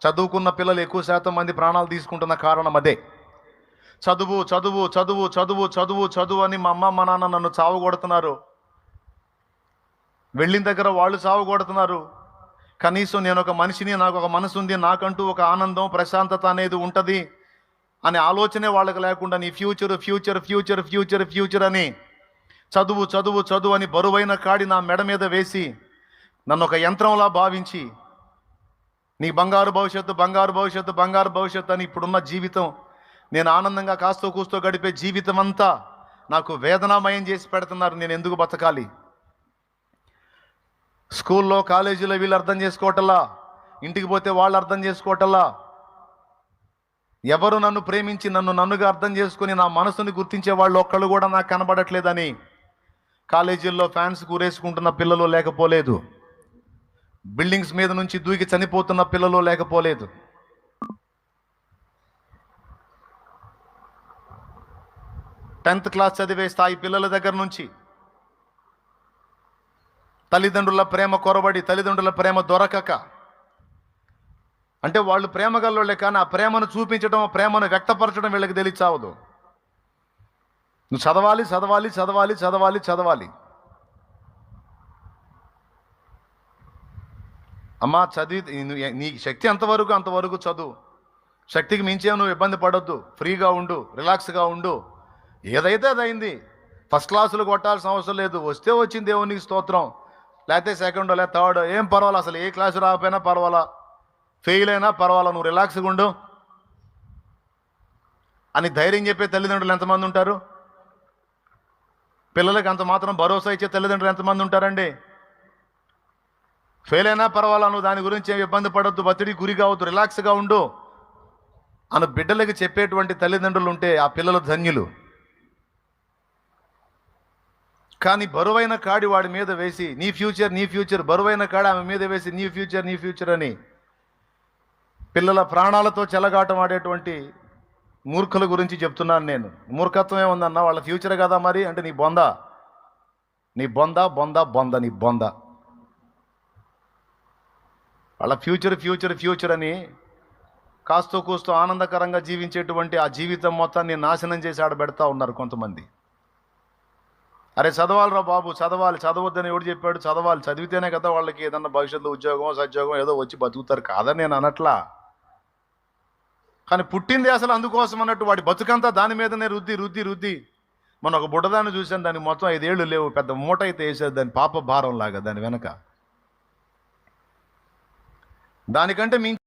చదువుకున్న పిల్లలు ఎక్కువ శాతం మంది ప్రాణాలు తీసుకుంటున్న కారణం అదే. చదువు చదువు చదువు చదువు చదువు చదువు అని మా అమ్మ మా నాన్న నన్ను చావగొడుతున్నారు. వెళ్ళిన దగ్గర వాళ్ళు చావగొడుతున్నారు. కనీసం నేను ఒక మనిషిని, నాకు ఒక మనసు ఉంది, నాకంటూ ఒక ఆనందం ప్రశాంతత అనేది ఉంటుంది అనే ఆలోచనే వాళ్ళకి లేకుండా నీ future future future future future అని చదువు చదువు చదువు అని బరువైన కాడి నా మెడ మీద వేసి నన్ను ఒక యంత్రంలా భావించి నీ బంగారు భవిష్యత్తు బంగారు భవిష్యత్తు బంగారు భవిష్యత్తు అని ఇప్పుడున్న జీవితం, నేను ఆనందంగా కాస్తో కూస్తో గడిపే జీవితం అంతా నాకు వేదనామయం చేసి పెడుతున్నారు. నేను ఎందుకు బతకాలి? స్కూల్లో కాలేజీలో వీళ్ళు అర్థం చేసుకోవటల్లా, ఇంటికి పోతే వాళ్ళు అర్థం చేసుకోవటల్లా, ఎవరు నన్ను ప్రేమించి నన్నుగా అర్థం చేసుకుని నా మనసుని గుర్తించే వాళ్ళు ఒక్కళ్ళు కూడా నాకు కనబడట్లేదని కాలేజీల్లో ఫ్యాన్స్ కూరేసుకుంటున్న పిల్లలు లేకపోలేదు. బిల్డింగ్స్ మీద నుంచి దూకి చనిపోతున్న పిల్లలు లేకపోలేదు. టెన్త్ క్లాస్ చదివే స్థాయి పిల్లల దగ్గర నుంచి తల్లిదండ్రుల ప్రేమ కొరబడి, తల్లిదండ్రుల ప్రేమ దొరకక, అంటే వాళ్ళు ప్రేమ గల్లోళ్ళే కానీ ఆ ప్రేమను చూపించడం, ప్రేమను వ్యక్తపరచడం వీళ్ళకి తెలియచావదు. నువ్వు చదవాలి చదవాలి చదవాలి చదవాలి చదవాలి. అమ్మా చదివి నీ శక్తి ఎంతవరకు అంతవరకు చదువు. శక్తికి మించే నువ్వు ఇబ్బంది పడొద్దు. ఫ్రీగా ఉండు, రిలాక్స్గా ఉండు. ఏదైతే అదైంది. ఫస్ట్ క్లాసులు కొట్టాల్సిన అవసరం లేదు. వస్తే వచ్చింది దేవునికి స్తోత్రం, లేకపోతే సెకండో లేదా థర్డో ఏం పర్వాలా, అసలు ఏ క్లాసు రాకపోయినా పర్వాలా, ఫెయిల్ అయినా పర్వాలా, నువ్వు రిలాక్స్గా ఉండు అని ధైర్యం చెప్పే తల్లిదండ్రులు ఎంతమంది ఉంటారు? పిల్లలకి అంత మాత్రం భరోసా ఇచ్చే తల్లిదండ్రులు ఎంతమంది ఉంటారండి? ఫెయిల్ అయినా పర్వాలా, నువ్వు దాని గురించి ఏమి ఇబ్బంది పడొద్దు, ఒత్తిడి గురి కావద్దు, రిలాక్స్గా ఉండు అని బిడ్డలకి చెప్పేటువంటి తల్లిదండ్రులు ఉంటే ఆ పిల్లలు ధన్యులు. కానీ బరువైన కాడి వాడి మీద వేసి నీ ఫ్యూచర్ నీ ఫ్యూచర్, బరువైన కాడి ఆమె మీద వేసి నీ ఫ్యూచర్ నీ ఫ్యూచర్ అని పిల్లల ప్రాణాలతో చెలగాటం ఆడేటువంటి మూర్ఖుల గురించి చెప్తున్నాను నేను. మూర్ఖత్వం ఏముందన్న, వాళ్ళ ఫ్యూచర్ కదా మరి అంటే నీ బొంద నీ బొంద బొంద బొంద నీ బొంద. వాళ్ళ ఫ్యూచర్ ఫ్యూచర్ ఫ్యూచర్ అని కాస్తో కూస్తో ఆనందకరంగా జీవించేటువంటి ఆ జీవితం మొత్తాన్ని నాశనం చేసి ఆడబెడతా ఉన్నారు కొంతమంది. అరే చదవాలిరా బాబు, చదవాలి, చదవద్దని ఎవడు చెప్పాడు? చదవాలి, చదివితేనే కదా వాళ్ళకి ఏదన్నా భవిష్యత్తులో ఉద్యోగం సద్యోగం ఏదో వచ్చి బతుకుతారు కాదని నేను అనట్లా. కానీ పుట్టింది అసలు అందుకోసం అన్నట్టు వాడి బతుకంతా దాని మీదనే రుద్ది రుద్ది రుద్ది. మనం ఒక బుడ్డదాన్ని చూసాను, దానికి మొత్తం 5 ఏళ్ళు లేవు, పెద్ద మూట అయితే వేసేది దాని పాప భారం లాగా దాని వెనక. దానికంటే